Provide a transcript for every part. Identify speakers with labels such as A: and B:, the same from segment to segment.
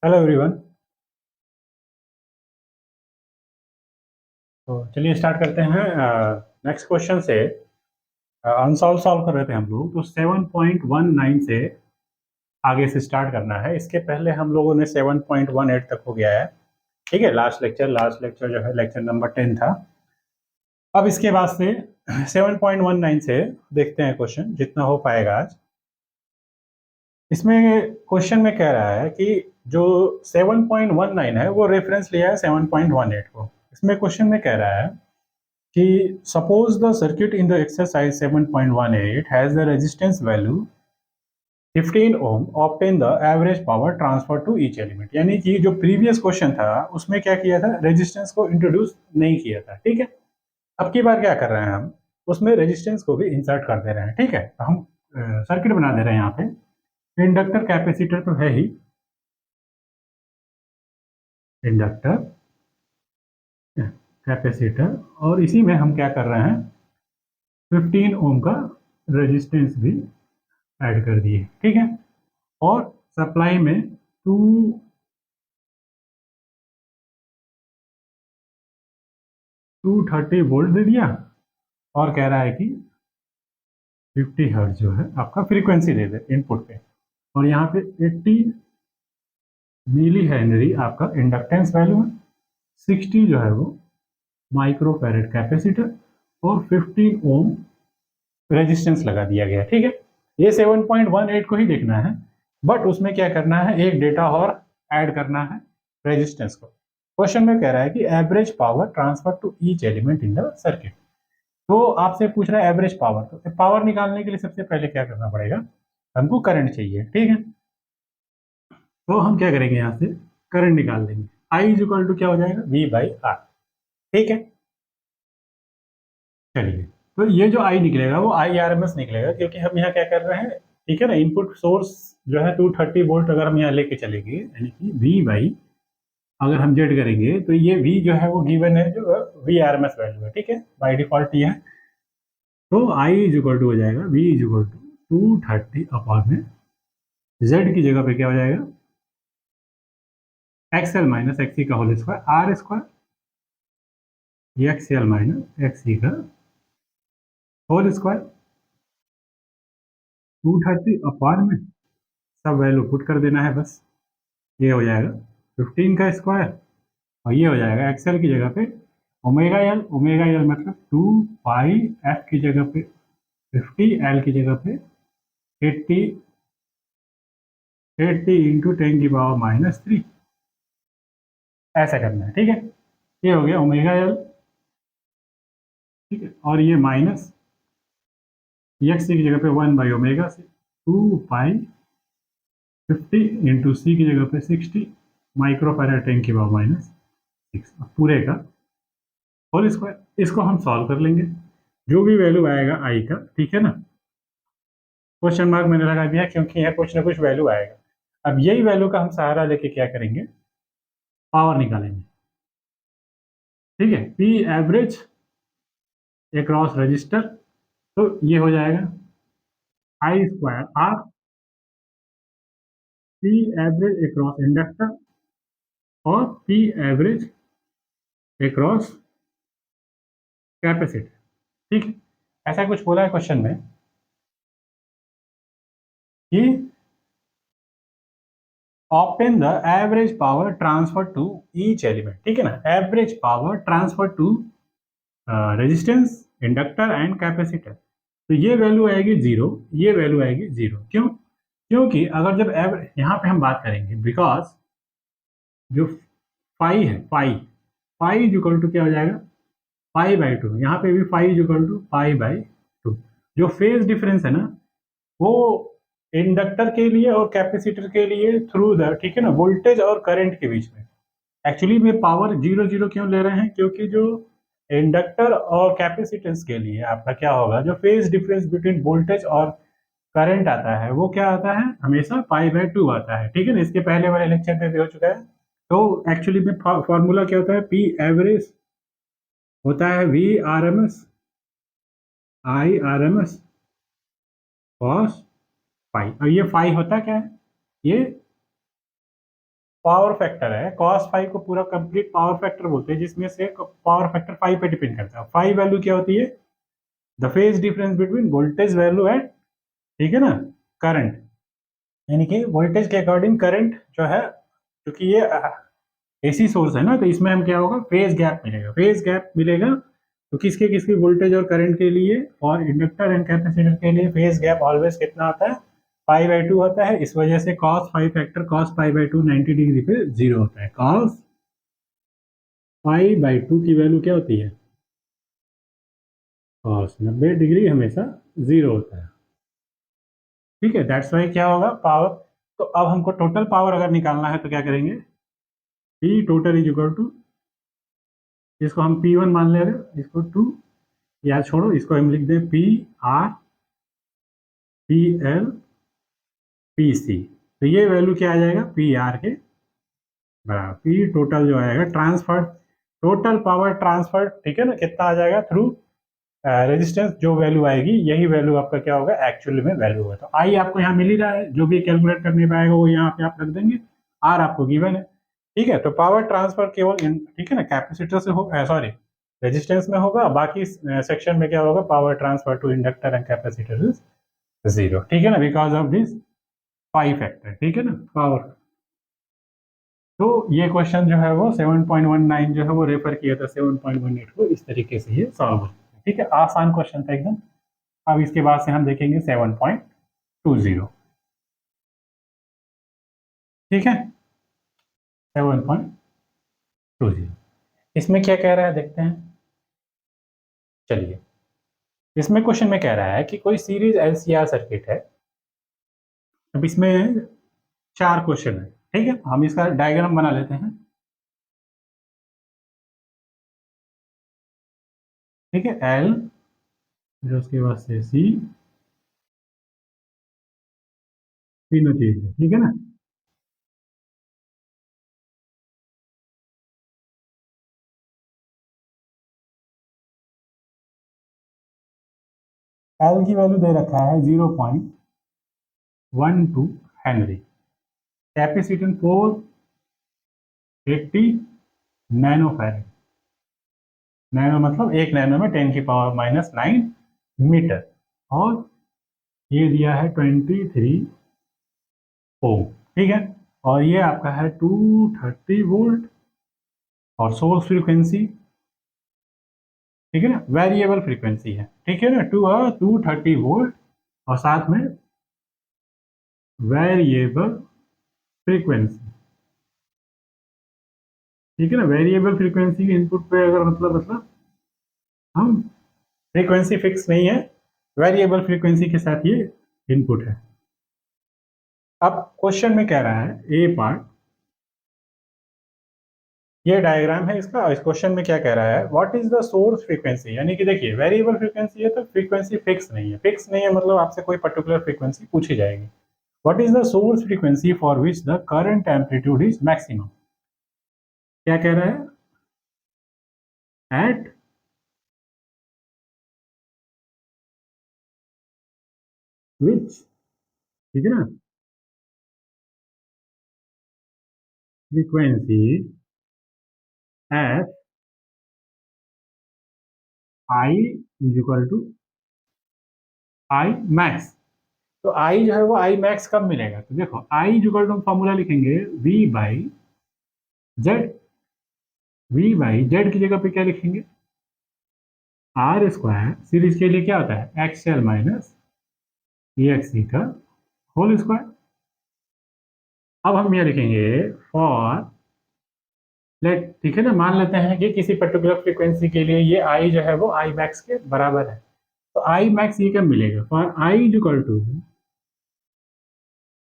A: Hello everyone. तो चलिए start करते हैं। नेक्स्ट क्वेश्चन से अनसॉल्व सॉल्व कर रहे थे हम लोग, तो 7.19 से आगे से स्टार्ट करना है। इसके पहले हम लोगों ने 7.18 तक हो गया है। ठीक है, लास्ट लेक्चर जो है लेक्चर नंबर 10 था। अब इसके बाद से 7.19 से देखते हैं क्वेश्चन जितना हो पाएगा आज। इसमें क्वेश्चन में कह रहा है कि जो 7.19 है वो रेफरेंस लिया है 7.18 को। इसमें क्वेश्चन में कह रहा है कि suppose the circuit in the exercise 7.18 has the resistance value 15 ohm, obtain the average power transfer to each element। यानी कि जो प्रीवियस क्वेश्चन था उसमें क्या किया था, रेजिस्टेंस को इंट्रोड्यूस नहीं किया था। ठीक है, अब की बार क्या कर रहे हैं हम, उसमें रेजिस्टेंस को भी इंसर्ट कर दे रहे हैं। ठीक है, तो हम सर्किट बना दे रहे हैं यहाँ पे। इंडक्टर कैपेसिटर तो है ही, इंडक्टर कैपेसिटर, और इसी में हम क्या कर रहे हैं, 15 ओम का रेजिस्टेंस भी ऐड कर दिए। ठीक है, और सप्लाई में 230 वोल्ट दे दिया, और कह रहा है कि 50 हर्ट्ज जो है आपका फ्रीक्वेंसी दे दे इनपुट पे, और यहाँ पे 80 मिली हेनरी आपका इंडक्टेंस वैल्यू है, 60 जो है वो माइक्रो फैरेड कैपेसिटर, और 15 ओम रेजिस्टेंस लगा दिया गया। ठीक है, ये 7.18 को ही देखना है, बट उसमें क्या करना है, एक डेटा और ऐड करना है, रेजिस्टेंस को। क्वेश्चन में कह रहा है कि average power transfer to each element in the circuit. तो आपसे पूछ रहा है एवरेज पावर, तो पावर निकालने के लिए सबसे पहले क्या करना पड़ेगा, हमको करंट चाहिए। ठीक है, तो हम क्या करेंगे, यहाँ से करंट निकाल लेंगे। आई इज इक्वल टू क्या हो जाएगा, वी बाई आर। ठीक है, चलिए, तो ये जो आई निकलेगा वो आई आर एम एस निकलेगा, क्योंकि हम यहाँ क्या कर रहे हैं, ठीक है ना, इनपुट सोर्स जो है 230 वोल्ट अगर हम यहाँ लेके चलेंगे, यानी कि वी बाई, अगर हम जेड करेंगे तो ये वी जो है वो गिवन है, जो V R M S value है। ठीक है, बाई डिफॉल्ट ये है। तो आई इज इक्वल टू हो जाएगा V is equal to 230 upon में जेड की जगह पे क्या हो जाएगा, एक्सएल माइनस एक्सी का whole square R square, XL minus XC का होल स्क्वायर। 230 अपॉन में सब वैल्यू पुट कर देना है बस, ये हो जाएगा 15 का स्क्वायर, और ये हो जाएगा एक्सएल की जगह पे ओमेगा एल मतलब 2 पाई, एफ की जगह पे 50, एल की जगह पे 80, 80 इंटू 10⁻³ ऐसा करना है। ठीक है, ये हो गया ओमेगा एल। ठीक है, और ये माइनस एक्स की जगह पे 1/ओमेगा से 2 पाई 50 इंटू सी की जगह पे 60 माइक्रो फैराड 10⁻⁻6 पूरे का होल स्क्वायर। इसको हम सॉल्व कर लेंगे, जो भी वैल्यू आएगा आई का, ठीक है ना, क्वेश्चन मार्क मैंने लगा दिया क्योंकि यहाँ कुछ ना कुछ वैल्यू आएगा। अब यही वैल्यू का हम सहारा लेके क्या करेंगे, पावर निकालेंगे। ठीक है, पी एवरेज अक्रॉस रजिस्टर, तो ये हो जाएगा I square R, P average across inductor, और पी एवरेज अक्रॉस कैपेसिटर। ठीक है, ऐसा कुछ बोला है क्वेश्चन में कि obtain the average power transfer to each element. ठीक है ना, average power transfer to resistance, inductor and capacitor. तो ये वैल्यू आएगी जीरो, ये वैल्यू आएगी जीरो। क्यों, क्योंकि अगर जब यहाँ पे हम बात करेंगे, बिकॉज जो फाई है, phi phi is equal to क्या हो जाएगा, पाई/2। यहाँ पे भी फाई इज इक्वल टू पाई/2। जो फेज डिफरेंस है ना, वो इंडक्टर के लिए और कैपेसिटर के लिए थ्रू द, ठीक है ना, वोल्टेज और करंट के बीच में एक्चुअली में पावर जीरो जीरो क्यों ले रहे हैं, क्योंकि जो इंडक्टर और कैपेसिटेंस के लिए आपका क्या होगा, जो फेज डिफरेंस बिटवीन वोल्टेज और करंट आता है वो क्या आता है, हमेशा पाई/2 आता है। ठीक है ना, इसके पहले वाले लेक्चर में भी हो चुका है। तो एक्चुअली में फॉर्मूला क्या होता है, पी एवरेज होता है V R M S I R M S cos phi. और ये फाई होता क्या है, ये पावर फैक्टर है, cos फाइव को पूरा कंप्लीट पावर फैक्टर बोलते हैं, जिसमें से पावर फैक्टर 5 पे डिपेंड करता है। 5 वैल्यू क्या होती है? The phase difference between voltage value and, ठीक है ना, करंट, यानी कि वोल्टेज के अकॉर्डिंग करंट जो है, क्योंकि ये एसी सोर्स है ना, तो इसमें हम क्या होगा, फेज गैप मिलेगा। फेज गैप मिलेगा तो किसके किसके वोल्टेज और करंट के लिए और इंडक्टर एंड कैपेसिटर के लिए फेज गैप ऑलवेज कितना होता है? 5/2 होता है। इस वजह से cos 5 फैक्टर cos 5/2 90 डिग्री पे 0 होता है। cos 5/2 की वैल्यू क्या होती है? cos 90 डिग्री हमेशा 0 होता है। ठीक है, दैट्स वाई क्या होगा, पावर। तो अब हमको टोटल पावर अगर निकालना है तो क्या करेंगे? P total is equal to, इसको हम P1 मान ले रहे हैं, इसको 2, या छोड़ो, इसको हम लिख दें PR PL PC। तो ये वैल्यू क्या आ जाएगा? PR के बराबर। P टोटल जो आएगा ट्रांसफर, टोटल पावर ट्रांसफर, ठीक है ना, कितना आ जाएगा थ्रू रेजिस्टेंस, जो वैल्यू आएगी यही वैल्यू आपका क्या होगा, एक्चुअली में वैल्यू होगा। तो आई आपको यहाँ मिल ही रहा है, जो भी कैलकुलेट करने पाएगा वो यहाँ पे आप रख देंगे, आर आपको गिवन है। ठीक है, तो पावर ट्रांसफर केवल ठीक है ना, कैपेसिटर से हो, सॉरी, रेजिस्टेंस में होगा। बाकी सेक्शन में क्या होगा, power transfer to inductor and capacitor is 0। ठीक है ना, because of this pi factor. ठीक है ना, पावर। तो ये क्वेश्चन जो है वो 7.19 जो है वो रेफर किया था 7.18 को, इस तरीके से ये सॉल्व हो। ठीक है, आसान क्वेश्चन था एकदम। अब इसके बाद से हम देखेंगे 7.20। ठीक है, 7.20 इसमें क्या कह रहा है देखते हैं। चलिए, इसमें क्वेश्चन में कह रहा है कि कोई सीरीज एलसीआर सर्किट है। अब इसमें 4 क्वेश्चन है। ठीक है, हम इसका डायग्राम बना लेते हैं। ठीक है, एल, फिर उसके बाद से सी, तीनों चीज है। ठीक है ना, एल की वैल्यू दे रखा है 0.12 Henry, capacitance 480 nano farad. Nano मतलब 1 नैनो में 10⁻⁹ मीटर। और ये दिया है 23 ओम। ठीक है, और ये आपका है 230 वोल्ट और सोर्स फ्रीक्वेंसी, ठीक है ना, वेरिएबल फ्रीक्वेंसी है। ठीक है ना, 230 वोल्ट और साथ में वेरिएबल फ्रीक्वेंसी। ठीक है ना, वेरिएबल फ्रीक्वेंसी के इनपुट पे अगर मतलब हम, फ्रीक्वेंसी फिक्स नहीं है, वेरिएबल फ्रीक्वेंसी के साथ ये इनपुट है। अब क्वेश्चन में कह रहा है ए पार्ट, ये डायग्राम है इसका, और इस क्वेश्चन में क्या कह रहा है, what is the source frequency. यानी कि देखिए, वेरिएबल फ्रीक्वेंसी है तो फ्रीक्वेंसी फिक्स नहीं है। फिक्स नहीं है मतलब आपसे कोई पर्टिकुलर फ्रीक्वेंसी पूछी जाएगी। What is the source frequency for which the current amplitude is maximum. क्या कह रहा है, एट विच, ठीक है ना, frequency at I is equal to I max. तो आई जो है वो आई मैक्स कब मिलेगा, तो देखो आई इक्वल टू, हम फॉर्मूला लिखेंगे V by Z. V by Z की जगह पे क्या लिखेंगे, आर स्क्वायर, सीरीज के लिए क्या होता है, एक्सएल माइनस ई एक्स का होल स्क्वायर। अब हम ये लिखेंगे फॉर लेट, ठीक है ना, मान लेते हैं कि किसी पर्टिकुलर फ्रीक्वेंसी के लिए ये आई जो है वो आई मैक्स के बराबर है। तो आई मैक्स ये कब मिलेगा, for I equal to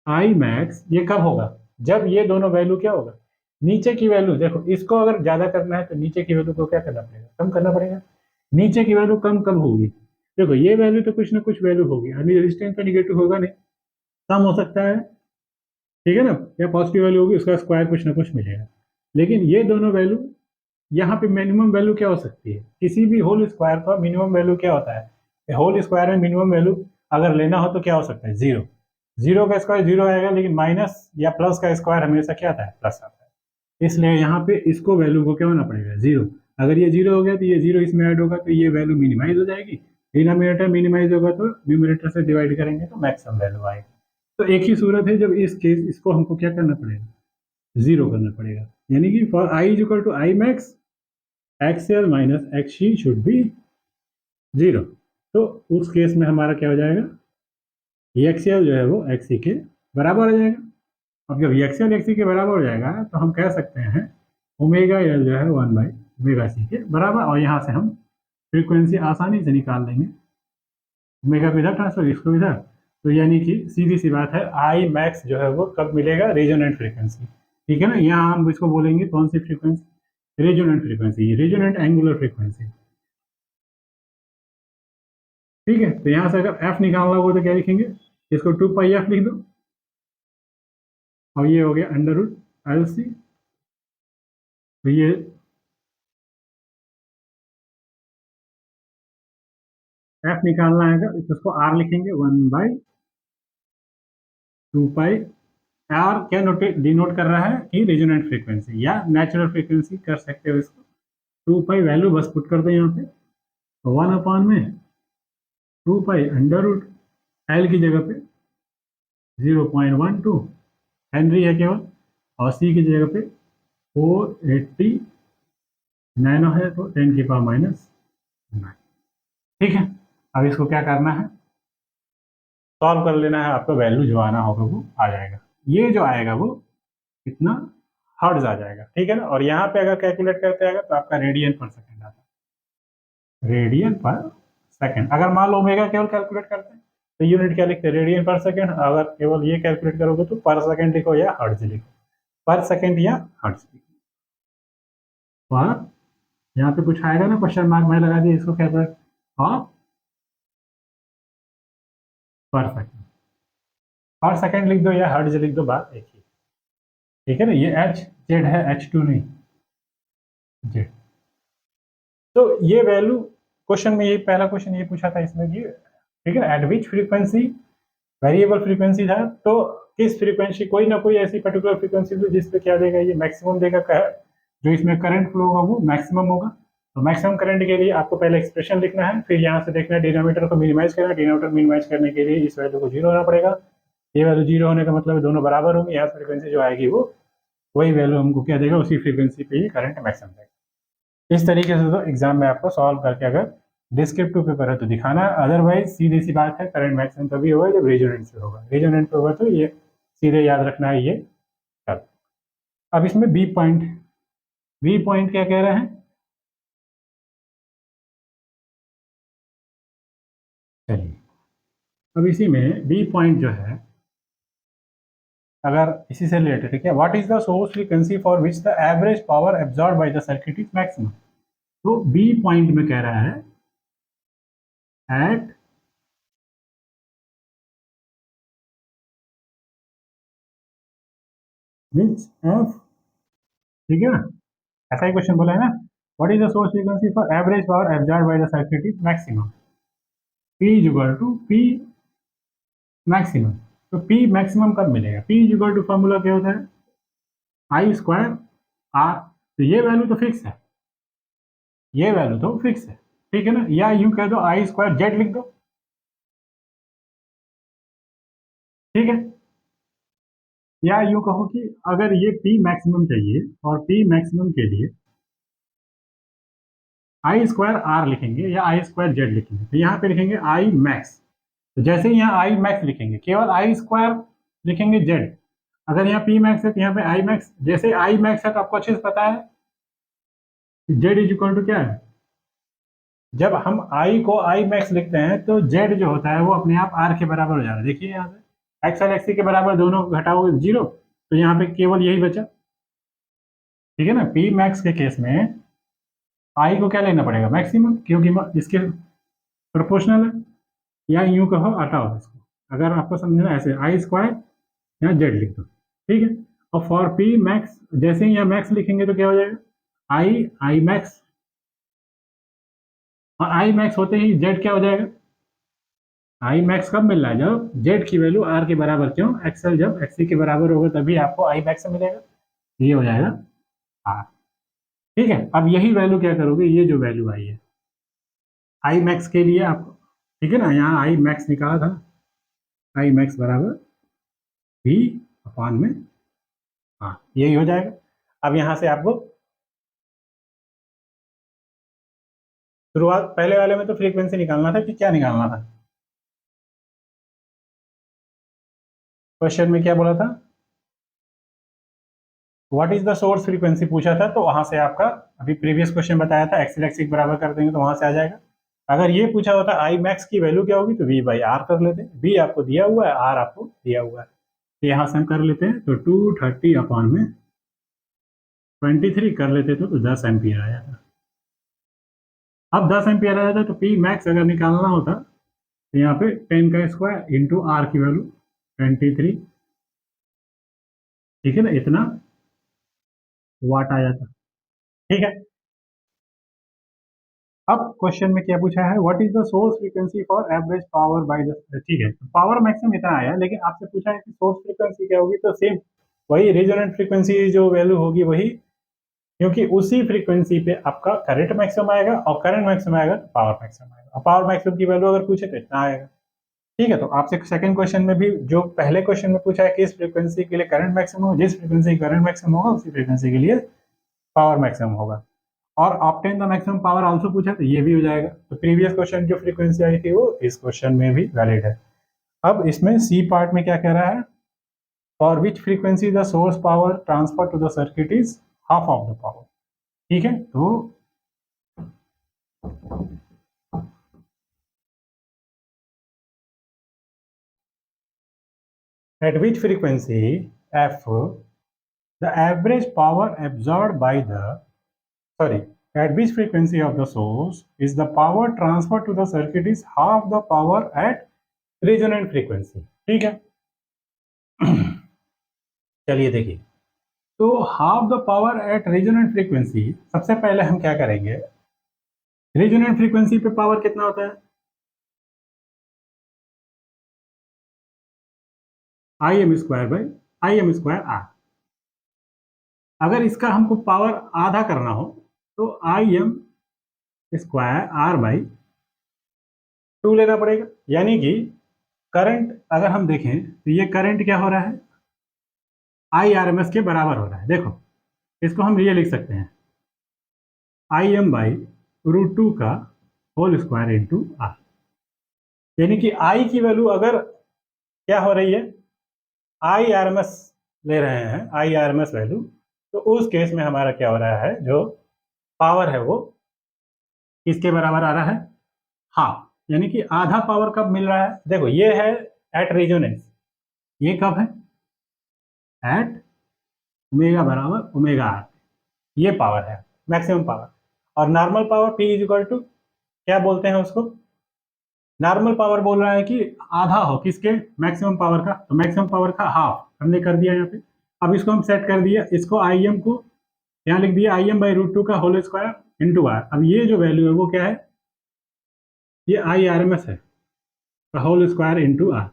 A: I max, ये कब होगा, जब ये दोनों वैल्यू क्या होगा, नीचे की वैल्यू, देखो इसको अगर ज्यादा करना है तो नीचे की वैल्यू को क्या करना पड़ेगा, कम करना पड़ेगा। नीचे की वैल्यू कम कब होगी, देखो ये वैल्यू तो कुछ ना कुछ वैल्यू होगी, यानी रेजिस्टेंस तो निगेटिव होगा नहीं, कम हो सकता है। ठीक है ना, या पॉजिटिव वैल्यू होगी, उसका स्क्वायर कुछ ना कुछ मिलेगा। लेकिन ये दोनों वैल्यू, यहाँ पे मिनिमम वैल्यू क्या हो सकती है, किसी भी होल स्क्वायर का मिनिमम वैल्यू क्या होता है, होल स्क्वायर में मिनिमम वैल्यू अगर लेना हो तो क्या हो सकता है, 0। जीरो का स्क्वायर जीरो आएगा, लेकिन माइनस या प्लस का स्क्वायर हमेशा क्या आता है, प्लस आता है। इसलिए यहाँ पे इसको वैल्यू को क्या होना पड़ेगा, जीरो। अगर ये जीरो हो गया तो ये जीरो इसमें ऐड होगा तो ये वैल्यू मिनिमाइज हो जाएगी। डिनोमिनेटर मिनिमाइज होगा तो न्यूमरेटर से डिवाइड करेंगे तो मैक्सिमम वैल्यू आएगी। तो एक ही सूरत है, जब इस केस इसको हमको क्या करना पड़ेगा, जीरो करना पड़ेगा। यानी कि for I is equal to I max X L minus X C should be zero. तो उस केस में हमारा क्या हो जाएगा, एक्स एल जो है वो एक्स सी के बराबर हो जाएगा। अब जब एक्स एल एक्स सी के बराबर हो जाएगा तो हम कह सकते हैं ओमेगा एल जो है 1/ओमेगा सी के बराबर, और यहाँ से हम फ्रीक्वेंसी आसानी से निकाल देंगे। ओमेगा को इधर ट्रांसफर, इसको इधर, तो यानी कि सीधी सी बात है, आई मैक्स जो है वो कब मिलेगा, रेजोनेंट फ्रीक्वेंसी। ठीक है ना, यहाँ हम इसको बोलेंगे कौन सी frequency, resonant frequency, resonant angular frequency. ठीक है, तो यहाँ से अगर एफ निकालना हो तो क्या लिखेंगे, इसको 2πf लिख दो, और ये हो गया अंडर रूट एल सी। तो ये एफ निकालना है तो इसको आर लिखेंगे, 1/2π। आर क्या डिनोट कर रहा है कि रेजोनेंट फ्रीक्वेंसी या नेचुरल फ्रीक्वेंसी कर सकते हो इसको। 2π वैल्यू बस पुट कर दो यहाँ पे, तो 1/2π अंडर रूट एल की जगह पे 0.12 हेनरी है केवल, और सी की जगह पे 480 नैनो है, तो 10⁻⁹ ठीक है। अब इसको क्या करना है, सॉल्व कर लेना है आपको, वैल्यू जो आना होगा वो आ जाएगा। ये जो आएगा वो कितना, हर्ट्ज आ जाएगा। ठीक है ना, और यहाँ पे अगर कैलकुलेट करते आएगा तो आपका रेडियन पर सेकंड आता है, रेडियन पर सेकंड। अगर मान लो ओमेगा केवल कैलकुलेट करते हैं तो यूनिट क्या लिखते हैं, रेडियन पर सेकंड। अगर केवल ये कैलकुलेट करोगे तो पर सेकंड लिखो या हर्ट्ज लिखो, पर सेकंड या हर्ट्ज लिखो। पर यहाँ पे कुछ आएगा ना, क्वेश्चन मार्क मैं लगा दिया, इसको कैलकुलेट, हाँ पर सेकंड, पर सेकंड लिख दो या हर्ट्ज लिख दो, बात एक ही। ठीक है ना, ये एच जेड है, H2 नहीं जेड। तो ये वैल्यू क्वेश्चन में, ये पहला क्वेश्चन ये पूछा था इसमें कि ठीक है, at which frequency, variable frequency था, तो किस फ्रीक्वेंसी, कोई ना कोई ऐसी पर्टिकुलर फ्रीक्वेंसी थी जिस पे क्या देगा, ये मैक्सिमम देगा, जो इसमें करंट फ्लो होगा वो मैक्सिमम होगा। तो मैक्सिमम करंट के लिए आपको पहले एक्सप्रेशन लिखना है, फिर यहाँ से देखना है डिनोमिनेटर को मिनिमाइज करना है। डिनोमिनेटर मिनिमाइज करने के लिए इस वैल्यू को जीरो होना पड़ेगा, ये वैल्यू जीरो होने का मतलब दोनों बराबर होंगे, यहाँ फ्रीक्वेंसी जो आएगी वो वही वैल्यू हमको क्या देगा, उसी फ्रीक्वेंसी पे ही करंट मैक्सिमम देगा। इस तरीके से तो एग्जाम में आपको सॉल्व करके, अगर डिस्क्रिप्टिव पेपर है तो दिखाना है, अदरवाइज सीधी सी बात है, करंट मैक्सिमम तभी होगा जब रेजोनेंट पे होगा। रेजोनेंट पे होगा तो ये सीधे याद रखना है ये कर। अब इसमें बी पॉइंट, बी पॉइंट क्या कह रहे हैं, चलिए अब इसी में बी पॉइंट जो है, अगर इसी से रिलेटेड, ठीक है, what is the source frequency for which the average power absorb by the circuit is maximum. तो बी पॉइंट में कह रहा है एट विच एफ, ठीक है ना, ऐसा ही क्वेश्चन बोला है ना, what is the source frequency for average power absorb by the circuit is maximum, P is equal to P maximum. तो पी मैक्सिमम कब मिलेगा, P is equal to formula क्या होता है, आई स्क्वायर आर। तो ये वैल्यू तो फिक्स है, ये वैल्यू तो फिक्स है, ठीक है ना, या यूं कह दो आई स्क्वायर जेड लिख दो, ठीक है, या यूं कहो कि अगर ये पी मैक्सिमम चाहिए और पी मैक्सिमम के लिए आई स्क्वायर आर लिखेंगे या आई स्क्वायर जेड लिखेंगे, तो यहाँ पे लिखेंगे आई मैक्स। तो जैसे ही यहाँ आई मैक्स लिखेंगे, केवल आई स्क्वायर लिखेंगे जेड, अगर यहाँ पी मैक्स है तो यहाँ पे आई मैक्स, जैसे आई मैक्स है तो आपको अच्छे से पता है जेड इज इक्वल टू क्या है, जब हम आई को आई मैक्स लिखते हैं तो जेड जो होता है वो अपने आप आर के बराबर हो जा रहा है। देखिए यहाँ से एक्स एल एक्स सी के बराबर, दोनों घटाओगे जीरो, तो यहाँ पे केवल यही बचा। ठीक है ना, पी मैक्स के केस में आई को क्या लेना पड़ेगा, मैक्सिमम, क्योंकि इसके प्रोपोर्शनल है, या यूं कहो हटाओ इसको, अगर आपको समझना ऐसे आई स्क्वायर यहाँ जेड लिख दो, ठीक है। और फॉर पी मैक्स, जैसे ही यहाँ मैक्स लिखेंगे तो क्या हो जाएगा, आई आई मैक्स, और आई मैक्स होते ही जेड क्या हो जाएगा, आई मैक्स कब मिल रहा है? जब जेड की वैल्यू आर के बराबर, क्यों? एक्सएल जब एक्सी के बराबर होगा तभी आपको आई मैक्स मिलेगा। ये हो जाएगा आर। ठीक है, अब यही वैल्यू क्या करोगे, ये जो वैल्यू आई है आई मैक्स के लिए आपको, ठीक है ना, यहाँ आई मैक्स निकाला था, आई मैक्स बराबर वी अपान में, हाँ यही हो जाएगा। अब यहाँ से आपको शुरुआत, पहले वाले में तो फ्रीक्वेंसी निकालना था कि क्या निकालना था? क्वेश्चन में क्या बोला था? What is the source frequency पूछा था, तो वहां से आपका अभी प्रीवियस क्वेश्चन बताया था एक्सल एक्सिस बराबर कर देंगे तो वहां से आ जाएगा। अगर ये पूछा होता आई मैक्स की वैल्यू क्या होगी, तो वी बाई आर कर लेते हैं। वी आपको दिया हुआ है, आर आपको दिया हुआ है, तो यहाँ से हम कर लेते हैं, तो 230 अपॉन में 23 कर लेते थे तो 10 एम्पियर आ जाता। अब 10 एम्पियर आ जाता तो पी मैक्स अगर निकालना होता तो यहाँ पे 10 का स्क्वायर इंटू आर की वैल्यू 23, ठीक है ना, इतना वाट आ जाता। ठीक है, अब क्वेश्चन में क्या पूछा है, what is the source frequency for average power by the, ठीक है, तो पावर मैक्सिमम इतना आया, लेकिन आपसे पूछा है कि सोर्स फ्रीक्वेंसी क्या होगी, तो सेम वही रेजोनेंट फ्रीक्वेंसी जो वैल्यू होगी वही, क्योंकि उसी फ्रीक्वेंसी पे आपका करंट मैक्सिमम आएगा, और करंट मैक्सिमम आएगा तो पावर मैक्सिमम आएगा, और पावर मैक्सिमम की वैल्यू अगर पूछे तो इतना आएगा। ठीक है, तो आपसे सेकंड क्वेश्चन में भी जो पहले क्वेश्चन में पूछा है किस फ्रीक्वेंसी के लिए करंट मैक्सिमम हो, जिस फ्रीक्वेंसी करंट मैक्सिमम होगा उसी फ्रीक्वेंसी के लिए पावर मैक्सिमम होगा। और obtain the maximum power also पूछा तो ये भी हो जाएगा। तो प्रीवियस क्वेश्चन जो फ्रीक्वेंसी आई थी वो इस क्वेश्चन में भी वैलिड है। अब इसमें सी पार्ट में क्या कह रहा है, for which frequency the source power transfer to the circuit is half of the power. ठीक है, तो at which frequency f the average power absorbed by the, sorry, at which frequency of the source is the power transferred to the circuit is half the power at resonant frequency। ठीक है, चलिए देखिए, तो half the power at resonant frequency, सबसे पहले हम क्या करेंगे, रेजोनेंट फ्रीक्वेंसी पे पावर कितना होता है, I M square by I M square R. अगर इसका हमको पावर आधा करना हो तो I M square R by 2 लेना पड़ेगा, यानी कि करंट अगर हम देखें तो ये करंट क्या हो रहा है, आई आर एम एस के बराबर हो रहा है। देखो इसको हम ये लिख सकते हैं, आई एम बाई √2 का होल स्क्वायर इंटू आर, यानी कि आई की वैल्यू अगर क्या हो रही है, आई आर एम एस ले रहे हैं, I R M S value, तो उस केस में हमारा क्या हो रहा है, जो पावर है वो किसके बराबर आ रहा है, हाफ, यानी कि आधा पावर कब मिल रहा है, देखो ये है एट रेजोनेंस, ये कब है, एट ओमेगा बराबर ओमेगा आर, ये पावर है मैक्सिमम पावर। और normal power P is equal to, क्या बोलते हैं उसको, नॉर्मल पावर बोल रहा है कि आधा हो किसके, मैक्सिमम पावर का, तो मैक्सिमम पावर का हाफ हमने कर दिया यहाँ पे। अब इसको हम सेट कर दिया, इसको आई एम को यहाँ लिख दिया, आई एम बाई √2 का होल स्क्वायर इंटू आर। अब ये जो वैल्यू है वो क्या है, ये आई आर एम एस है, होल स्क्वायर इंटू आर।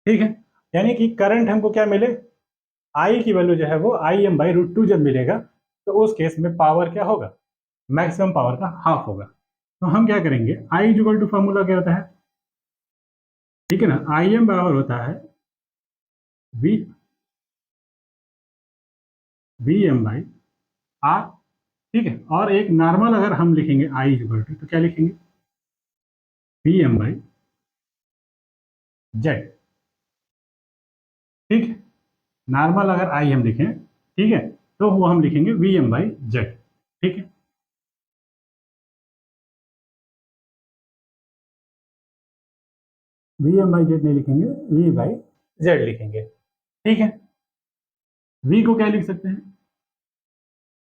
A: ठीक है, यानी कि करंट हमको क्या मिले, आई की वैल्यू जो है वो आई एम बाई √2 जब मिलेगा तो उस केस में पावर क्या होगा, मैक्सिमम पावर का हाफ होगा। तो हम क्या करेंगे, आई इक्वल टू फॉर्मूला क्या होता है, ठीक है ना, आई एम बराबर होता है V V M by R. ठीक है, और एक नॉर्मल अगर हम लिखेंगे आई इक्वल टू, तो क्या लिखेंगे, वी एम बाई जेड। ठीक है, नॉर्मल अगर आई हम लिखें, ठीक है, तो वो हम लिखेंगे वी एम बाई जेड। ठीक है, वी एम बाई जेड नहीं लिखेंगे, वी बाई जेड लिखेंगे। ठीक है, वी को क्या लिख सकते हैं,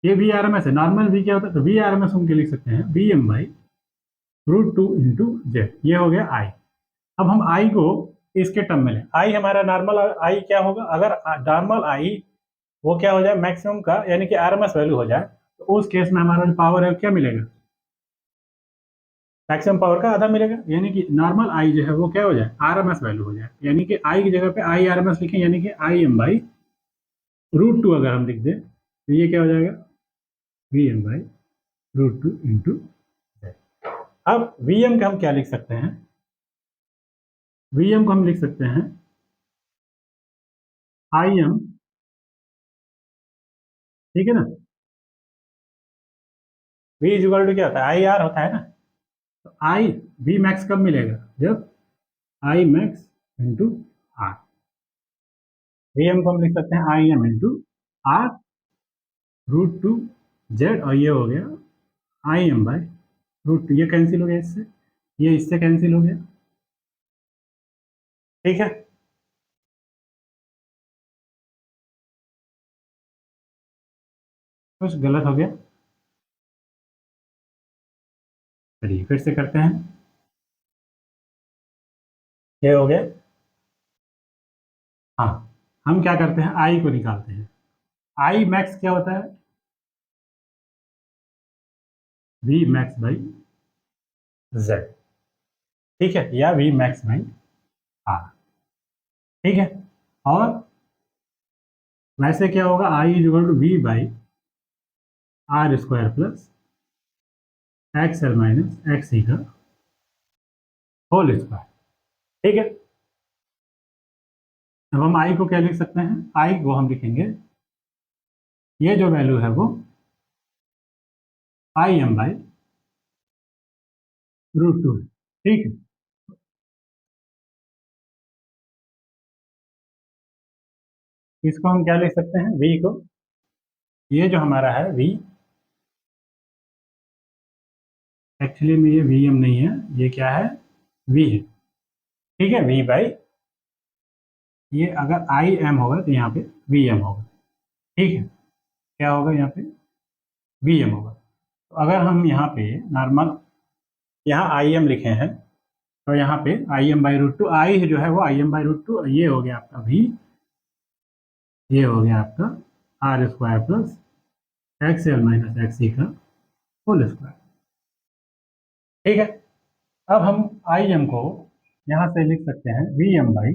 A: ये वी आर एम एस है, नॉर्मल वी क्या होता है, तो वी आर एम एस हम क्या लिख सकते हैं, V M by √2 into Z, ये हो गया आई। अब हम आई को इसके टर्म में लें, आई हमारा नॉर्मल आई क्या होगा, अगर नॉर्मल आई वो क्या हो जाए मैक्सिमम का, यानी कि आरएमएस वैल्यू हो जाए, तो उस केस में हमारा जो पावर है क्या मिलेगा, मैक्सिमम पावर का आधा मिलेगा, यानी कि नॉर्मल आई जो है वो क्या हो जाए, आरएमएस वैल्यू हो जाए, यानी कि आई की जगह पे आई आरएमएस लिखें, यानी कि आई एम बाई √2 अगर हम लिख दें तो ये क्या हो जाएगा, वी एम बाई √2 इंटू। अब वी एम का हम क्या लिख सकते हैं, वी एम को हम लिख सकते हैं आई एम, ठीक है ना, वी इज इक्वल टू क्या होता है, आई आर होता है ना, तो आई वी मैक्स कब मिलेगा, जब I max into R, V M को हम लिख सकते हैं I M into R √2 Z, और ये हो गया आई एम बाई √2, ये कैंसिल हो गया इससे, ये इससे कैंसिल हो गया, ठीक है। कुछ गलत हो गया, चलिए फिर से करते हैं, ये हो गया। हाँ, हम क्या करते हैं, आई को निकालते हैं, आई मैक्स क्या होता है, वी मैक्स बाई जेड, ठीक है, या वी मैक्स बाई आर, ठीक है। और वैसे क्या होगा, I is equal to V by R square plus X L minus X E का होल स्क्वायर, ठीक है। अब हम आई को क्या लिख सकते हैं, आई को हम लिखेंगे, ये जो वैल्यू है वो आई एम बाई √2 है, ठीक है। इसको हम क्या लिख सकते हैं, वी को, ये जो हमारा है वी, एक्चुअली में ये वी एम नहीं है, ये क्या है, वी है, ठीक है, वी बाई, ये अगर आई एम होगा तो यहाँ पे वी एम होगा, ठीक है, क्या होगा यहाँ पे, वी एम होगा। तो अगर हम यहाँ पे नॉर्मल, यहाँ आई एम लिखे हैं, तो यहाँ पे आई एम बाई √2, आई जो है वो आई एम बाई √2, ये हो गया आपका वी, ये हो गया आपका R square plus X L minus X C का होल स्क्वायर, ठीक है। अब हम आई एम को यहाँ से लिख सकते हैं वी एम बाई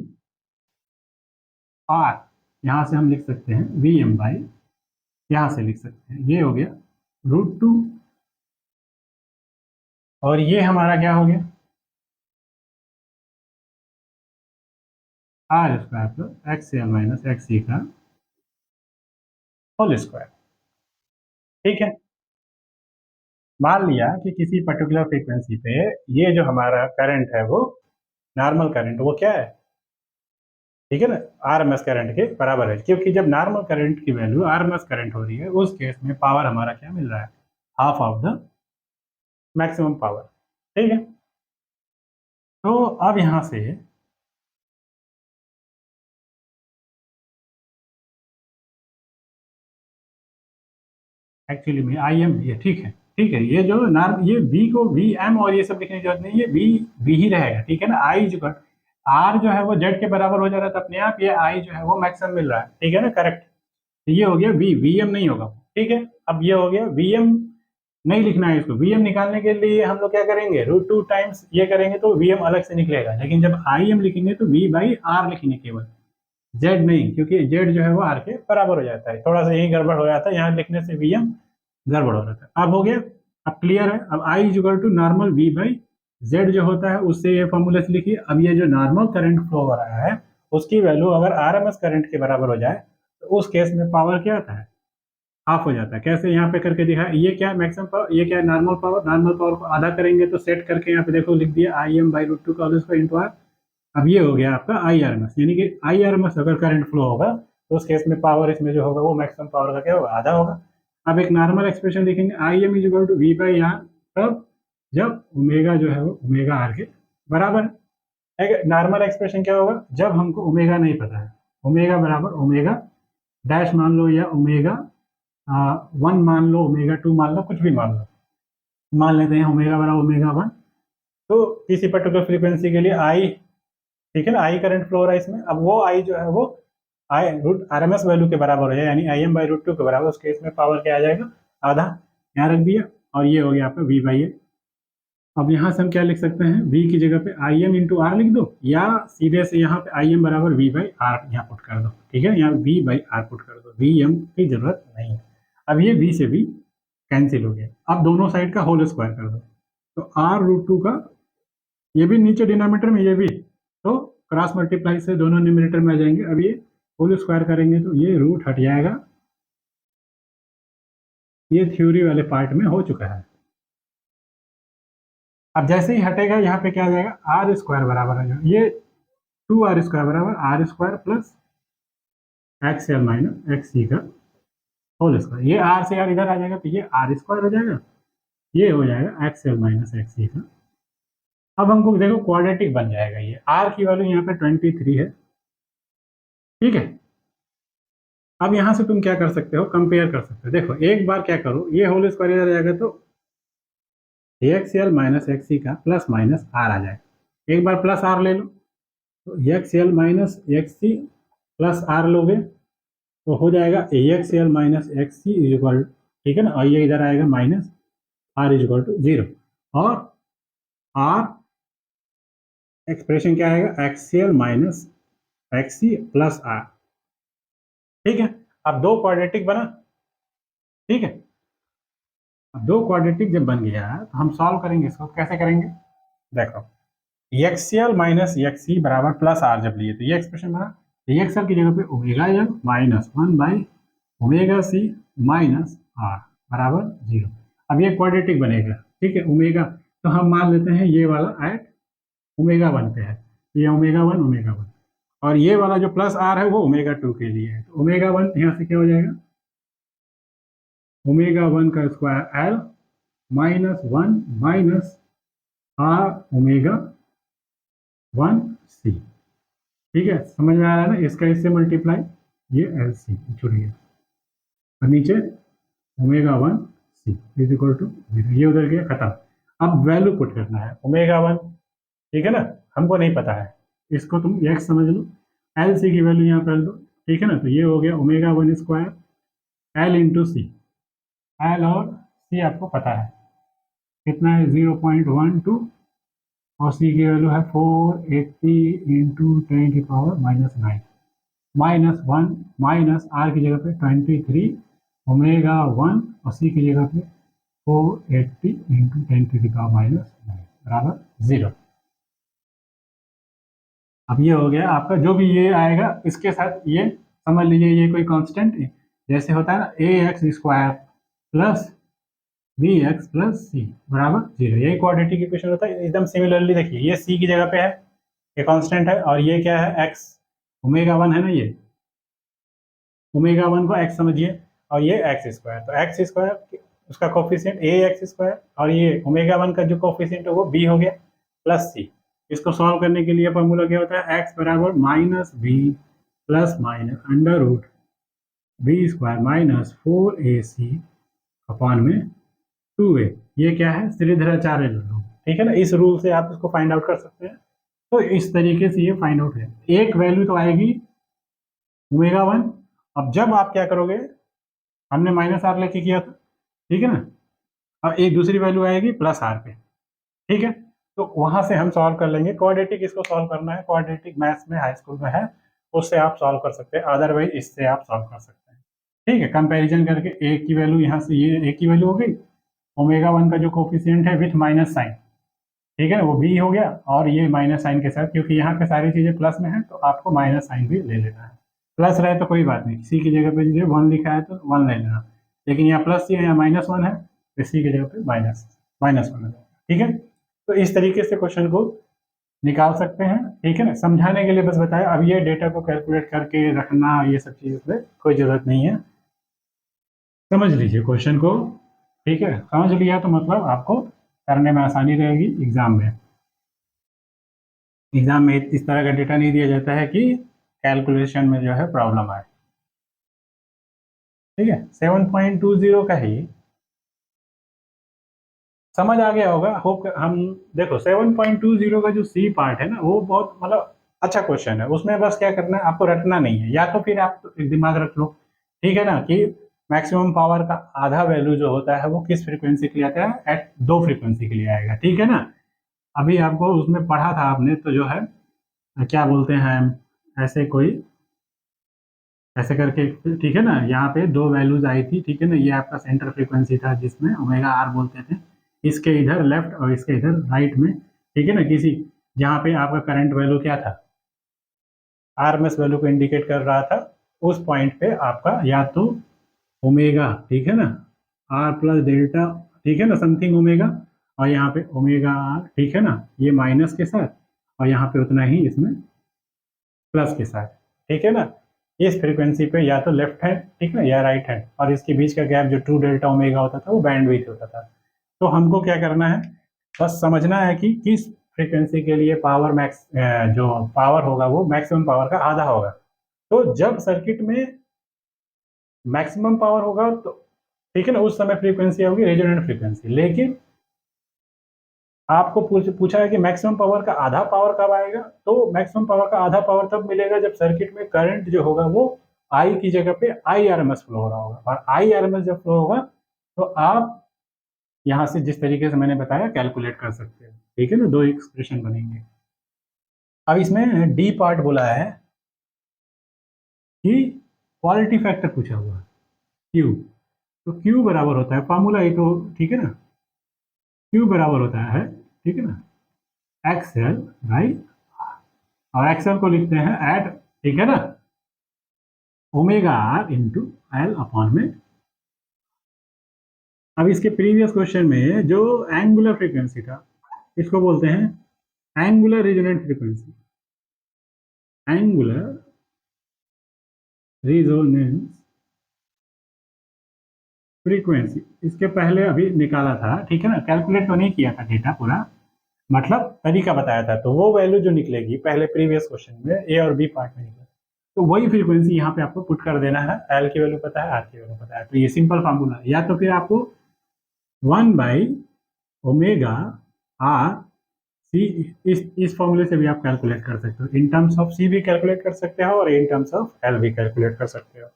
A: आर, यहाँ से हम लिख सकते हैं वी एम बाई, यहाँ से लिख सकते हैं, ये हो गया √2, और ये हमारा क्या हो गया, R square plus X L minus X C का होल स्क्वायर, ठीक है। मान लिया कि किसी पर्टिकुलर फ्रीक्वेंसी पे ये जो हमारा करंट है वो नॉर्मल करंट वो क्या है, ठीक है ना, आरएमएस करंट के बराबर है, क्योंकि जब नॉर्मल करंट की वैल्यू आरएमएस करंट हो रही है उस केस में पावर हमारा क्या मिल रहा है, half of the maximum power, ठीक है। तो अब यहाँ से एक्चुअली में आई एम, ये ठीक है, ठीक है, ये जो नॉर्म, ये वी को वी एम और ये सब लिखने की जरूरत नहीं है, वी वी ही रहेगा, ठीक है ना। आई जो आर जो है वो जेड के बराबर हो जा रहा था अपने आप, ये आई जो है वो मैक्सिमम मिल रहा है, ठीक है ना, करेक्ट। तो ये हो गया वी, वी एम नहीं होगा, ठीक है। अब ये हो गया वी एम, नहीं लिखना है इसको, वी एम निकालने के लिए हम लोग क्या करेंगे, √2 टाइम्स ये करेंगे तो वी एम अलग से निकलेगा, लेकिन जब आई एम लिखेंगे तो वी बाई आर लिखेंगे केवल, जेड नहीं, क्योंकि जेड जो है वो आर के बराबर हो जाता है, थोड़ा सा यही गड़बड़ हो जाता है, यहाँ लिखने से वी एम गड़बड़ हो रहा था, अब हो गया, अब क्लियर है। अब I is equal to normal V by Z जो होता है उससे ये फॉर्मूला से लिखिए। अब ये जो नॉर्मल करंट फ्लो हो रहा है उसकी वैल्यू अगर आरएमएस करंट के बराबर हो जाए तो उस केस में पावर क्या आता है, हाफ हो जाता है। कैसे, यहाँ पे करके दिखा, ये क्या है मैक्सिमम पावर, ये क्या है नॉर्मल पावर, नॉर्मल पावर को आधा करेंगे तो सेट करके यहाँ पे देखो लिख दिया आई एम बाई √2 का होल स्क्वायर इंटू आर। अब ये हो गया आपका आई आर एम एस, यानी कि आई आर एम एस अगर करंट फ्लो होगा तो उस केस में पावर इसमें जो होगा वो मैक्सिमम पावर का क्या होगा, आधा होगा। अब एक नॉर्मल एक्सप्रेशन लिखेंगे, I M is equal to V by R, तब जब ओमेगा जो है वो ओमेगा आर के बराबर है। नॉर्मल एक्सप्रेशन क्या होगा, जब हमको ओमेगा नहीं पता है, ओमेगा बराबर ओमेगा डैश मान लो, या ओमेगा 1 मान लो, ओमेगा 2 मान लो, कुछ भी मान लो, मान लेते हैं ओमेगा बराबर ओमेगा 1। तो किसी पर्टिकुलर फ्रीक्वेंसी के लिए आई, ठीक है ना, आई करंट फ्लो हो रहा है इसमें, अब वो आई जो है वो I root R M S value के बराबर हो जाए, यानी आई एम बाई √2 के बराबर, उस केस में पावर क्या आ जाएगा, आधा, यहाँ रख दिया, और ये हो गया आपका वी बाई ए, अब यहाँ से हम क्या लिख सकते हैं, v की जगह पे आई एम इंटू आर लिख दो, या सीधे से यहाँ पे आई एम बराबर v बाई आर यहाँ पुट कर दो। ठीक है, यहाँ v बाई आर पुट कर दो, वी एम की जरूरत नहीं है। अब ये v से v कैंसिल हो गया। अब दोनों साइड का होल स्क्वायर कर दो, तो आर रूट टू का, ये भी नीचे डिनोमिनेटर में, ये भी, तो क्रॉस मल्टीप्लाई से दोनों न्यूमरेटर में आ जाएंगे। अब ये होल स्क्वायर करेंगे तो ये रूट हट जाएगा। ये थ्योरी वाले पार्ट में हो चुका है। अब जैसे ही हटेगा यहाँ पे क्या आ जाएगा, आर स्क्वायर बराबर आ जाएगा, ये 2r² बराबर R square plus X L minus X C का होल स्क्वायर। ये आर से आर इधर आ जाएगा तो ये आर स्क्वायर हो जाएगा, ये हो जाएगा x L minus X C का। अब हमको देखो क्वाड्रेटिक बन जाएगा। ये आर की वैल्यू यहाँ पे 23 है। ठीक है, अब यहाँ से तुम क्या कर सकते हो, कंपेयर कर सकते हो। देखो एक बार क्या करो, ये होल स्क्वायर इधर आ जाएगा तो X L minus X C का प्लस माइनस आर आ जाएगा। एक बार प्लस आर ले लो, तो X L minus X C plus R लोगे तो हो जाएगा A X L minus X C is equal, ठीक है ना, और ये इधर आएगा minus R is equal to 0, और आर एक्सप्रेशन क्या आएगा, X L minus X C plus R. ठीक है, अब दो क्वाड्रेटिक बना। ठीक है, अब दो क्वाड्रेटिक जब बन गया तो हम सॉल्व करेंगे इसको। कैसे करेंगे, देखो एक्स एल माइनस एक्स सी बराबर प्लस आर जब लिए तो ये एक्सप्रेशन बना, एक्स एल की जगह पे omega L minus 1 by omega C minus R बराबर 0। अब ये क्वाड्रेटिक बनेगा। ठीक है, ओमेगा तो हम मान लेते हैं ये वाला एट ओमेगा 1 पे है, तो ये ओमेगा 1 ओमेगा 1, और ये वाला जो प्लस आर है वो ओमेगा 2 के लिए है। तो ओमेगा 1 यहाँ से क्या हो जाएगा, ओमेगा 1 का square L minus 1 minus R omega 1 C. ठीक है, समझ में आ रहा है ना, इसका इससे मल्टीप्लाई, ये एल सी छूट गया, और नीचे omega 1 C is equal to 0, ये उधर गया खत्म। अब वैल्यू पुट करना है ओमेगा 1, ठीक है ना, हमको नहीं पता है, इसको तुम एक्स समझ लो, एल सी की वैल्यू यहाँ कर दो। ठीक है ना, तो ये हो गया ओमेगा 1 स्क्वायर एल इंटू सी। एल और सी आपको पता है कितना है, 0.12, और सी की वैल्यू है 480 इंटू 10 की power minus 9, minus 1 minus R की जगह पे 23 ओमेगा 1 और सी की जगह पे 480 इंटू 10 की पावर माइनस 9 बराबर 0। अब ये हो गया आपका, जो भी ये आएगा इसके साथ ये समझ लीजिए ये कोई कांस्टेंट है, जैसे होता है ना A X square plus B X plus C बराबर 0, यही क्वाड्रेटिक इक्वेशन होता है। एकदम सिमिलरली देखिए, ये सी की जगह पे है, ये कांस्टेंट है, और ये क्या है, एक्स ओमेगा 1 है ना, ये ओमेगा 1 को एक्स समझिए, और ये एक्स स्क्वायर, तो एक्स स्क्वायर उसका कोफिशिएंट ए एक्स स्क्वायर, और ये ओमेगा 1 का जो कोफिशिएंट है वो बी हो गया प्लस सी। इसको सॉल्व करने के लिए फॉर्मूला क्या होता है, एक्स बराबर minus B plus minus under root B square minus 4ac upon में 2a। ये क्या है, श्रीधराचार्य रूल, ठीक है ना, इस रूल से आप इसको फाइंड आउट कर सकते हैं। तो इस तरीके से ये फाइंड आउट है। एक वैल्यू तो आएगी ओमेगा 1, अब जब आप क्या करोगे, हमने माइनस आर लेके किया था, ठीक है ना, अब एक दूसरी वैल्यू आएगी प्लस आर पे। ठीक है, तो वहां से हम सॉल्व कर लेंगे। क्वाड्रेटिक इसको सॉल्व करना है, क्वाड्रेटिक मैथ्स में हाई स्कूल में है, उससे आप सॉल्व कर सकते हैं, अदरवाइज इससे आप सॉल्व कर सकते हैं। ठीक है, कंपैरिजन करके ए की वैल्यू यहाँ से, ये ए की वैल्यू हो गई, ओमेगा 1 का जो कोफिशिएंट है विथ माइनस साइन, ठीक है ना, वो बी हो गया, और ये माइनस साइन के साथ, क्योंकि यहाँ पे सारी चीजें प्लस में है तो आपको माइनस साइन भी ले लेना है। प्लस रहे तो कोई बात नहीं, सी की जगह पे जो 1 लिखा है तो 1 ले लेना, लेकिन यहाँ प्लस या यहाँ माइनस 1 है तो सी की जगह पे माइनस 1 है। ठीक है, तो इस तरीके से क्वेश्चन को निकाल सकते हैं। ठीक है ना, समझाने के लिए बस बताया। अब ये डेटा को कैलकुलेट करके रखना, ये सब चीज़ में कोई ज़रूरत नहीं है, समझ लीजिए क्वेश्चन को। ठीक है, समझ लिया तो मतलब आपको करने में आसानी रहेगी। एग्जाम में इस तरह का डेटा नहीं दिया जाता है कि कैलकुलेशन में जो है प्रॉब्लम आए। ठीक है, 7.20 का ही समझ आ गया होगा, होप। हम देखो 7.20 का जो सी पार्ट है ना, वो बहुत मतलब अच्छा क्वेश्चन है। उसमें बस क्या करना है, आपको रटना नहीं है, या तो फिर आप एक दिमाग रख लो, ठीक है ना, कि मैक्सिमम पावर का आधा वैल्यू जो होता है वो किस फ्रीक्वेंसी के लिए आता है, एट 2 फ्रीक्वेंसी के लिए आएगा, ठीक है ना। अभी आपको उसमें पढ़ा था आपने, तो जो है क्या बोलते हैं, ऐसे कोई ऐसे करके, ठीक है ना, यहाँ पे 2 वैल्यूज आई थी, ठीक है ना, ये आपका सेंटर फ्रीक्वेंसी था जिसमें ओमेगा आर बोलते थे, इसके इधर लेफ्ट और इसके इधर राइट में, ठीक है ना, किसी जहाँ पे आपका करंट वैल्यू क्या था, आरएमएस वैल्यू को इंडिकेट कर रहा था, उस पॉइंट पे आपका या तो ओमेगा, ठीक है ना, आर प्लस डेल्टा, ठीक है ना, समथिंग ओमेगा, और यहाँ पे ओमेगा आर, ठीक है ना, ये माइनस के साथ, और यहाँ पे उतना ही इसमें प्लस के साथ, ठीक है ना। इस फ्रीक्वेंसी पे या तो लेफ्ट हैंड, ठीक है ना, या राइट हैंड, और इसके बीच का गैप जो ट्रू डेल्टा ओमेगा होता था वो बैंडविड्थ होता था। तो हमको क्या करना है, बस समझना है कि किस फ्रीक्वेंसी के लिए पावर मैक्स जो पावर होगा वो मैक्सिमम पावर का आधा होगा। तो जब सर्किट में मैक्सिमम पावर होगा तो ठीक है ना, उस समय फ्रीक्वेंसी होगी रेजोनेंट फ्रीक्वेंसी। लेकिन आपको पूछा है कि मैक्सिमम पावर का आधा पावर कब आएगा, तो मैक्सिमम पावर का आधा पावर तब मिलेगा जब सर्किट में करंट जो होगा वो आई की जगह पे I R M S flow हो रहा होगा, और आई आर एम एस जब फ्लो होगा तो आप यहाँ से जिस तरीके से मैंने बताया कैलकुलेट कर सकते हैं, ठीक है ना, 2 एक्सप्रेशन बनेंगे। अब इसमें डी पार्ट बोला है कि क्वालिटी फैक्टर पूछा हुआ है क्यू, तो क्यू बराबर होता है, फार्मूला ये तो ठीक है ना, क्यू बराबर होता है, ठीक है ना, एक्स एल बाई, और एक्सएल को लिखते हैं एट, ठीक है ना, omega R into L upon में। अब इसके प्रीवियस क्वेश्चन में जो एंगुलर फ्रीक्वेंसी था इसको बोलते हैं angular resonant frequency, angular resonance frequency, इसके पहले अभी निकाला था, ठीक है ना, कैलकुलेट तो नहीं किया था डेटा पूरा, मतलब तरीका बताया था। तो वो वैल्यू जो निकलेगी पहले प्रीवियस क्वेश्चन में ए और बी पार्ट में निकला, तो वही फ्रीक्वेंसी यहाँ पे आपको पुट कर देना है, एल की वैल्यू पता है, आर की वैल्यू पता है, तो ये सिंपल फार्मूला है। या तो फिर आपको 1/ओमेगा आर सी, इस फॉर्मूले से भी आप कैलकुलेट कर सकते हो, इन टर्म्स ऑफ सी भी कैलकुलेट कर सकते हो और इन टर्म्स ऑफ एल भी कैलकुलेट कर सकते हो,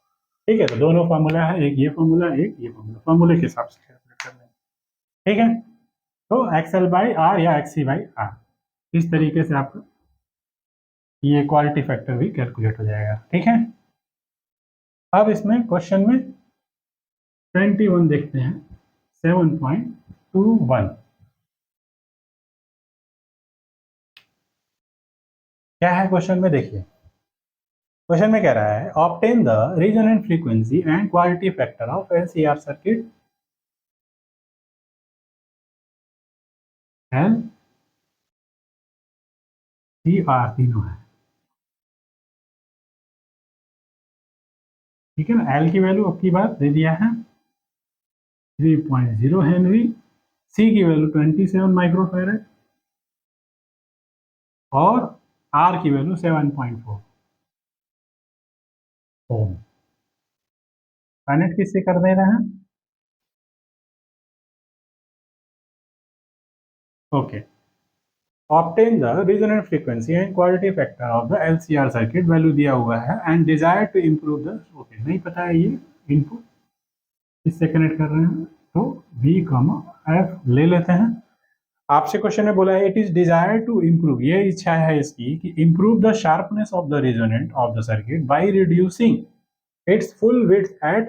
A: ठीक है। तो दोनों फार्मूला है, एक ये फार्मूला, एक ये फार्मूला, फार्मूले के हिसाब से कैलकुलेट कर लेंगे, ठीक है। तो एक्सएल बाई आर या एक्सी बाई आर, इस तरीके से आपका ये क्वालिटी फैक्टर भी कैलकुलेट हो जाएगा, ठीक है। अब इसमें क्वेश्चन में 21 देखते हैं, 7.21 क्या है क्वेश्चन में, देखिए क्वेश्चन में कह रहा है obtain the resonant frequency and quality factor of LCR circuit L C R तीनों है, ठीक है ना। एल की वैल्यू अब की बात दे दिया है 3.0 हेनरी, सी की वैल्यू 27 माइक्रोफेरेड, और आर की वैल्यू 7.4 ओम। कनेक्ट किससे कर दे रहे हैं, okay. Obtain the resonant frequency and quality factor of the LCR circuit, value दिया हुआ है, and desire to improve the, okay नहीं पता है ये इनपुट, किससे कनेक्ट कर रहे हैं, तो V, F ले लेते हैं। आपसे क्वेश्चन में बोला है it is desire to improve, ये इच्छा है इसकी कि improve the sharpness of the resonant of the circuit by reducing its full width at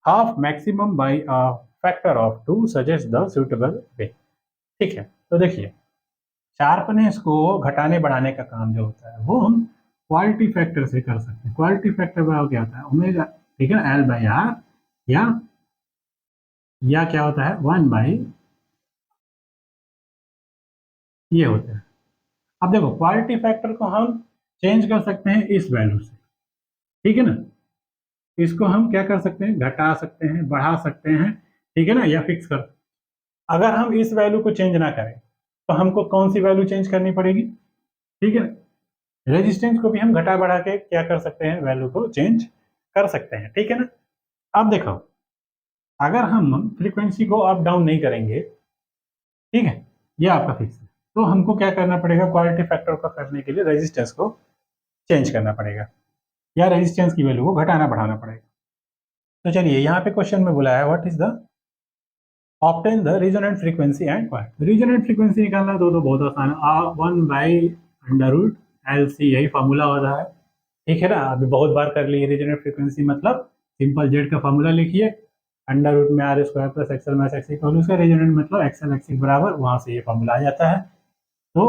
A: half maximum by a factor of 2 suggest the suitable way, ठीक है। तो देखिए शार्पनेस को घटाने बढ़ाने का काम जो होता है वो हम क्वालिटी फैक्टर से कर सकते हैं। क्वालिटी फैक्टर बराबर क्या होता है, ओमेगा, ठीक है ना, एल बाई आर, या क्या होता है 1 बाई, ये होता है। अब देखो क्वालिटी फैक्टर को हम चेंज कर सकते हैं इस वैल्यू से, ठीक है ना, इसको हम क्या कर सकते हैं, घटा सकते हैं, बढ़ा सकते हैं, ठीक है ना, या फिक्स कर। अगर हम इस वैल्यू को चेंज ना करें तो हमको कौन सी वैल्यू चेंज करनी पड़ेगी, ठीक है ना, रेजिस्टेंस को भी हम घटा बढ़ा के क्या कर सकते हैं, वैल्यू को चेंज कर सकते हैं, ठीक है ना। अब देखो अगर हम फ्रीक्वेंसी को अप डाउन नहीं करेंगे, ठीक है, ये आपका फिक्स है, तो हमको क्या करना पड़ेगा, क्वालिटी फैक्टर को करने के लिए रेजिस्टेंस को चेंज करना पड़ेगा या रेजिस्टेंस की वैल्यू को घटाना बढ़ाना पड़ेगा। तो चलिए यहाँ पे क्वेश्चन में बोला है what is the obtain the resonant frequency and quart. Resonant frequency निकालना तो बहुत आसान है, 1/√LC, यही फार्मूला होता है। ठीक है ना, अभी बहुत बार कर लिए। रेजोनेंट फ्रीक्वेंसी मतलब सिंपल जेड का फार्मूला लिखिए, अंडर रूट में R square plus XL minus X equal उसका रेजोनेंट मतलब एक्सएल एक्स बराबर, वहां से ये फार्मूला आ जाता है। तो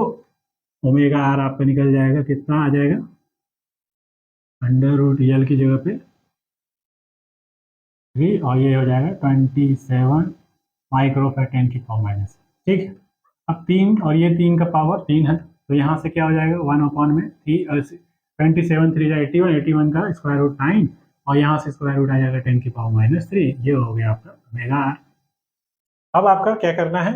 A: ओमेगा आर आपका निकल जाएगा, कितना आ जाएगा, अंडर रूट एल की जगह पे 3 और ये हो जाएगा 27 माइक्रोफेट 10⁻⁻⁻। ठीक है, अब 3 और ये 3 का पावर 3 है, तो यहाँ से क्या हो जाएगा 1/3, 27 3 81 का स्क्वायर रूट 9 और यहाँ से स्क्वायर रूट आ जाएगा 10⁻⁻3। ये हो गया आपका ओमेगा आर। अब आपका क्या करना है,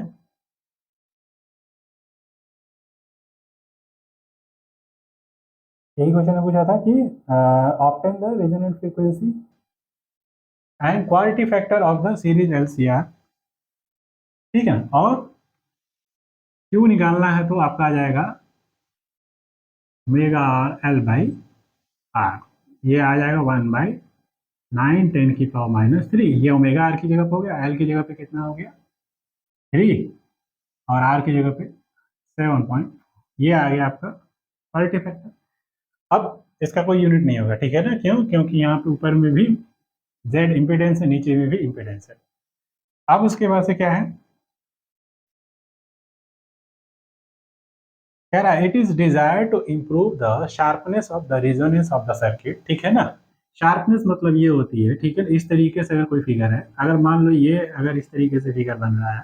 A: यही क्वेश्चन में पूछा था कि obtain the resonant frequency and quality factor of the series LCR. ठीक है, और क्यू निकालना है तो आपका आ जाएगा omega R L by R, ये आ जाएगा 1/9 10⁻³ ये ओमेगा आर की जगह पे हो गया, एल की जगह पे कितना हो गया 3 और आर की जगह पे 7 ये आ गया आपका क्वालिटी फैक्टर। अब इसका कोई यूनिट नहीं होगा, ठीक है ना, क्यों, क्योंकि यहाँ पे ऊपर में भी जेड इम्पिडेंस है, नीचे में भी इम्पिडेंस है। अब उसके बाद से क्या है, कह रहा है it is desire to improve the sharpness of the resonance of the circuit. ठीक है ना, शार्पनेस मतलब ये होती है, ठीक है, इस तरीके से अगर कोई फिगर है, अगर मान लो ये अगर इस तरीके से फिगर बन रहा है,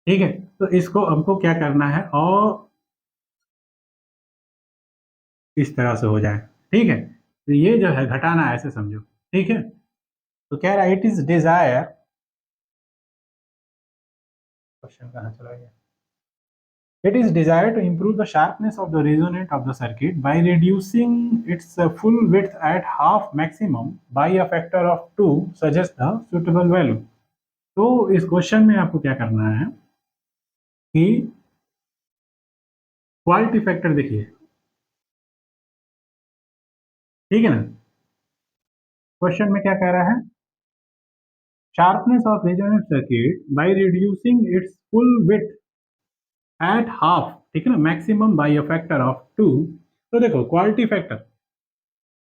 A: ठीक है, तो इसको हमको क्या करना है और इस तरह से हो जाए। ठीक है, तो ये जो है घटाना है, ऐसे समझो। ठीक है, तो कह रहा है इट इज डिजायर, क्वेश्चन कहाँ चला गया, it is desired to improve the sharpness of the resonant of the circuit by reducing its full width at half maximum by a factor of 2 suggest the suitable value। तो इस question में आपको क्या करना है कि क्वालिटी फैक्टर देखिए, ठीक है ना, क्वेश्चन में क्या कह रहा है, sharpness of resonant circuit by reducing its full width at half, ठीक है ना, maximum by a factor of 2। तो देखो क्वालिटी फैक्टर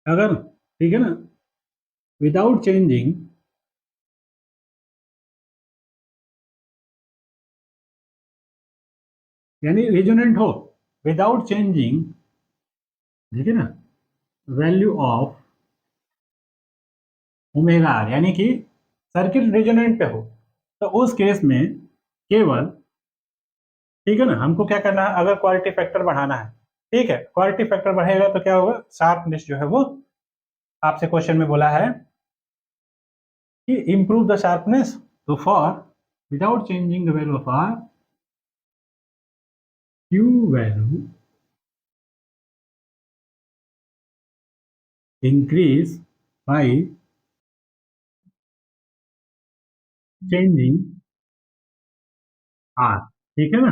A: अगर, ठीक है ना, विदाउट चेंजिंग, यानी रेजोनेंट हो विदाउट चेंजिंग, ठीक है ना, वैल्यू ऑफ ओमेगा आर, यानी कि सर्किट रेजोनेंट पे हो, तो उस केस में केवल, ठीक है ना, हमको क्या करना है, अगर क्वालिटी फैक्टर बढ़ाना है, ठीक है, क्वालिटी फैक्टर बढ़ेगा तो क्या होगा, शार्पनेस जो है वो, आपसे क्वेश्चन में बोला है कि इंप्रूव द शार्पनेस, तो for without changing the value of R, Q value increase by changing R. ठीक है ना,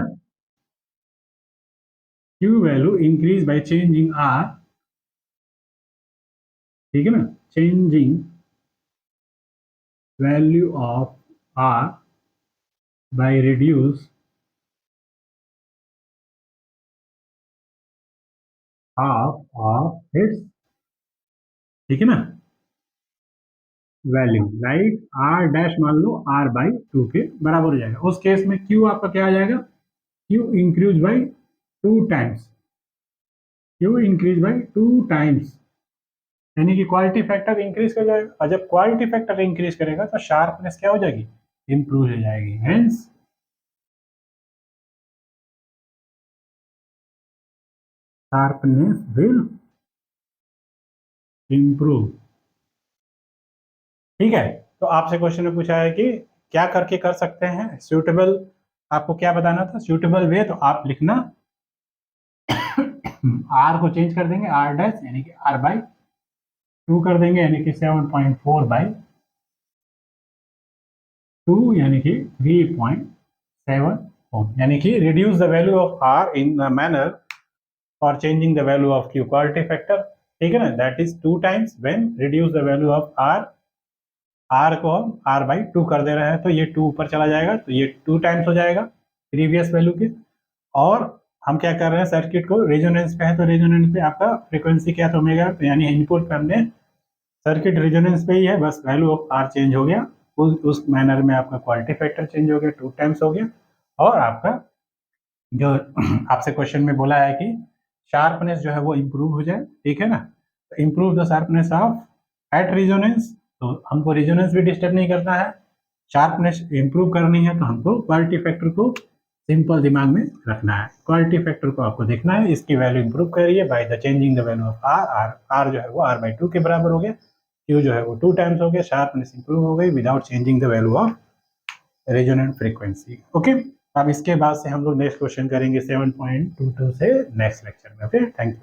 A: Q value increase by changing R, ठीक है ना, changing value of R by reduce half of its, ठीक है ना, वैल्यू, राइट, आर डैश मान लो आर बाई 2 के बराबर हो जाएगा। उस केस में क्यू आपका क्या आ जाएगा, Q increase by 2 times, Q increase by 2 times, यानी कि क्वालिटी फैक्टर इंक्रीज कर जाएगा, और जब क्वालिटी फैक्टर इंक्रीज करेगा तो शार्पनेस क्या हो जाएगी, इंप्रूव हो जाएगी, हेंस शार्पनेस विल इंप्रूव। ठीक है, तो आपसे क्वेश्चन में पूछा है कि क्या करके कर सकते हैं सूटेबल, आपको क्या बताना था सूटेबल वे, तो आप लिखना आर को चेंज कर देंगे, आर डैश यानी कि आर बाई 2 कर देंगे, यानी कि 7.4 बाई 2 यानी कि 3.7 ओम, यानी कि reduce the value of R in the manner for changing the value of Q, quality factor, ठीक है ना, that is 2 times when reduce the value of R R को हम R/2 कर दे रहे हैं, तो ये 2 ऊपर चला जाएगा, तो ये 2 टाइम्स हो जाएगा प्रीवियस वैल्यू के। और हम क्या कर रहे हैं, सर्किट को रेजोनेंस पे है, तो रेजोनेंस पे आपका फ्रीक्वेंसी क्या, तो ओमेगा, तो यानी इनपुट पे हमने सर्किट रेजोनेंस पे ही है, बस वैल्यू ऑफ आर चेंज हो गया, उस मैनर में आपका क्वालिटी फैक्टर चेंज हो गया, 2 टाइम्स हो गया। और आपका जो आपसे क्वेश्चन में बोला है कि शार्पनेस जो है वो इम्प्रूव हो जाए, ठीक है ना, तो improve the sharpness of at resonance, तो हमको रेजोनेंस भी डिस्टर्ब नहीं करना है, शार्पनेस इम्प्रूव करनी है, तो हमको क्वालिटी फैक्टर को सिंपल दिमाग में रखना है, क्वालिटी फैक्टर को आपको देखना है, इसकी वैल्यू इंप्रूव करिए by the changing the value of R जो है वो R/2 के बराबर हो गया, क्यू जो है वो 2 टाइम्स हो गया, शार्पनेस इंप्रूव हो गई without changing the value of resonant frequency. Okay, अब इसके बाद से हम लोग नेक्स्ट क्वेश्चन करेंगे 7.22 से नेक्स्ट लेक्चर में। Okay, thank you.